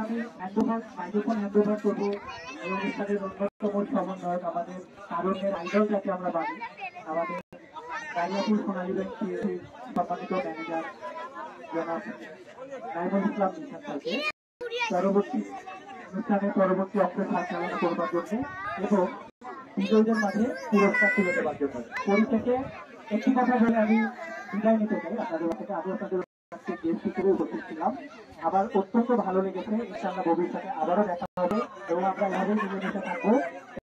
আমি microphone handover করবো এই অনুষ্ঠানের অন্যতম সমন্বয়ক আমাদের তারুণ্যের আইডল যাকে আমরা মানি আমাদের গাইয়াপুর সোনালী ব্যাংক পিএসসির সম্মানিত ম্যানেজার জনাব নাইমুল ইসলাম নিশাদ স্যারকে পরবর্তী অংশ সঞ্চালনা করবার জন্য এবং বিজয়ীদের মাঝে পুরস্কার তুলে দেওয়ার জন্য পরি থেকে একটি কথা বলে আমি বিদায় নিতে চাই আপনাদের থেকে। আমি আপনাদের গেস্ট হিসেবে উপস্থিত ছিলাম, আমার অত্যন্ত ভালো লেগেছে। ইনশাআল্লাহ ভবিষ্যতে আবারও দেখা হবে এবং আমরা এভাবেই মিলেমিশে থাকবো।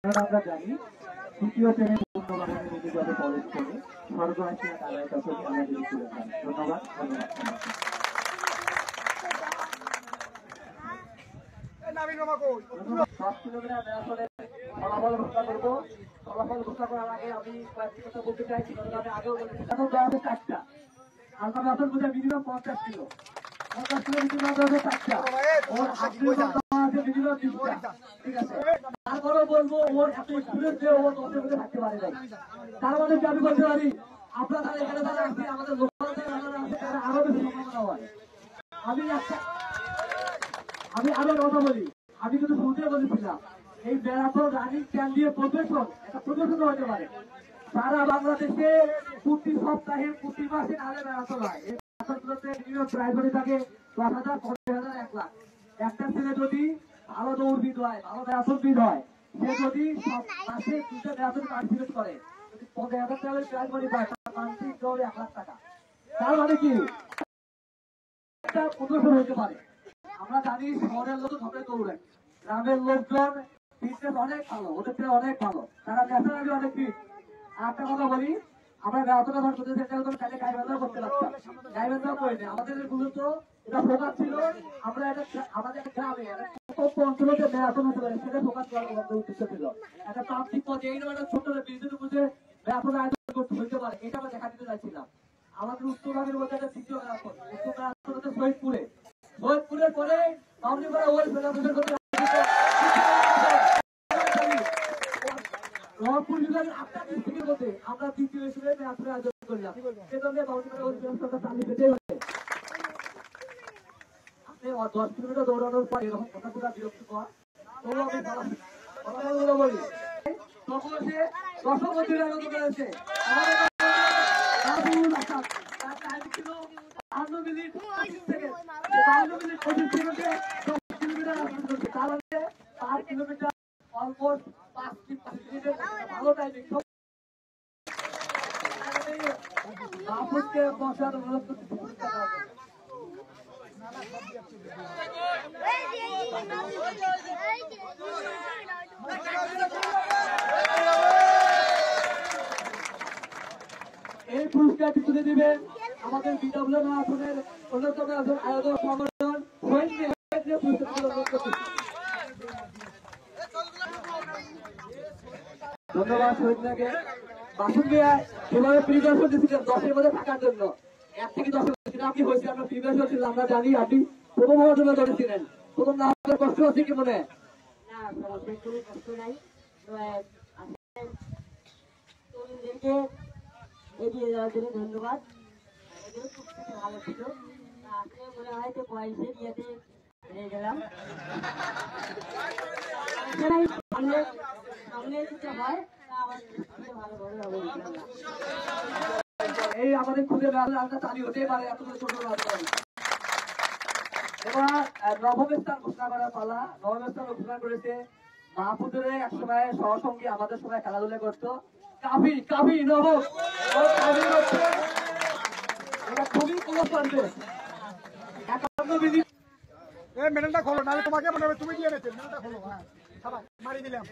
কারণ আমরা জানি দ্বিতীয় শ্রেণীর পূর্ণবাণী নিজেভাবে কলেজ করে স্বর্গ আসিয়া তাদের কাছে আমরা যদি তুলে যান। ধন্যবাদ। ফলাফল ঘোষণা করবো। ফলাফল ঘোষণা করার আগে আমি কয়েকটি কথা বলতে চাইছি। আমি আগেও বলেছি এখন দেওয়া হবে 4টা, আলফা আসল বোঝা মিনিমাম 50 কিলো, 50 কিলো মিনিমাম দেওয়া হবে 4টা, ওর আছে মিনিমাম 20টা। ঠিক আছে, তারপরেও বলবো ওর এত স্টুডেন্ট যে ও 10 মধ্যে থাকতে পারে নাই। তার মানে আমি বলতে পারি আপনারা এখানে যারা আছে আমাদের লোকাল যারা আছে তারা আরো বেশি সম্ভাবনা হয়। আমি আরো কথা বলি, আমি কিন্তু শুনতে বলেছিলাম এই ম্যারাথন রানিং ক্যাম্প দিয়ে প্রফেশন একটা প্রফেশন হতে পারে। সারা বাংলাদেশে প্রতি সপ্তাহে প্রতি মাসে নালে ম্যারাথন হয়। এই ম্যারাথনগুলোতে মিনিমাম প্রাইজ হয়ে থাকে 10,000, 15,000, 1 লাখ। একটা ছেলে যদি ভালো দৌড়বিদ হয়, ভালো ম্যারাথনবিদ হয়, সে যদি সব মাসে 2টা ম্যারাথন পার্টিসিপেট করে, যদি 15,000 টাকার প্রাইজ মানি পায়, তার মান্থলি হবে 1 লাখ টাকা। তার মানে কি একটা প্রফেশন হতে পারে। আমরা জানি শহরের লোক সবাই দৌড়ায়, গ্রামের লোকজন ফিটনেস অনেক ভালো, ওদের থেকে অনেক ভালো, তারা ন্যাশনালি অনেক ফিট। আর একটা কথা বলি, আমরা ম্যারাথন আমার করতে চাইলে গাইবান্ধাও করতে পারতাম, গাইবান্ধাও করে নেই। আমাদের মূলত এটা ফোকাস ছিল আমরা আমাদের গ্রামে অঞ্চলে ম্যারাথন হতে পারে সেটা ফোকাস করার আমাদের উদ্দেশ্য ছিল। একটা তান্ত্রিক পথে এই একটা ছোট বিদ্যুৎ বুঝে ম্যারাথন আয়োজন করতে হইতে পারে, এটা আমরা দেখা দিতে চাইছিলাম। আমাদের উত্তরভাগের মধ্যে একটা দ্বিতীয় ম্যারাথন, উত্তর ম্যারাথন হচ্ছে শহীদপুরের পরে মামনিপাড়া ওই ম্যারাথন করতে রংপুর বিভাগের 8টা ডিস্ট্রিক্টের মধ্যে আমরা দ্বিতীয় হিসেবে ম্যারাথন আয়োজন করলাম। সেজন্য মামনিপাড়া ওই ব্যবস্থাটা চালিয়ে যেতে হবে। আপনি 10 কিলোমিটার দৌড়ানোর পর এরকম কথাগুলো বিরক্তিকর, তবু আমি ফলাফলগুলো বলি। তখন সে 10 বছর আনন্দ করেছে। তার টাইম ছিল 52 মিনিট 25 সেকেন্ড। 52 মিনিট 25 সেকেন্ডে 10 কিলোমিটার রান করছে। তার মানে 5 কিলোমিটার অলমোস্ট 5 মিনিটের ভালো টাইমিং। বাপুকে বসার অনুরোধ করতে এই পুরস্কারটি তুলে দিবেন আমাদের বিডব্লিউ ম্যারাথনের অন্যতম আয়োজক সংগঠন ধন্যবাদ শহীদ মিয়াকে। বাসুন মিয়া সেভাবে প্রিপারেশন দিয়েছিলেন 10-এর মধ্যে থাকার জন্য, 1 থেকে 10 আপনি হয়েছে আপনার প্রিপারেশন ছিল, আমরা জানি আপনি প্রথম হওয়ার জন্য দৌড়েছিলেন। প্রথম না হওয়ার কষ্ট আছে কি মনে? না, কোনো কষ্ট নাই। তরুণদেরকে এগিয়ে যাওয়ার জন্য ধন্যবাদ। খুব ভালো ছিল। আসলে মনে হয় যে বয়সের ইয়েতে হেরে গেলাম। সামনে যেতে হয় তা আমার ভালোভাবে হবে। এই আমাদের খুঁজে বেড়ালে চালি হতেই পারে এত ছোট এবার নবম স্থান ঘোষণা করার পালা। নবম স্থান ঘোষণা করেছে মাহফুজের এক সময় সহসঙ্গী, আমাদের সময় খেলাধুলা করতো কাবি নবম। এটা খুবই ক্লোজ পারবে। 51 মিনিট মেডেলটা খোলো, নাহলে তোমাকে মনে হবে তুমি দিয়ে মেডেলটা খোলো। হ্যাঁ, মারি দিলাম।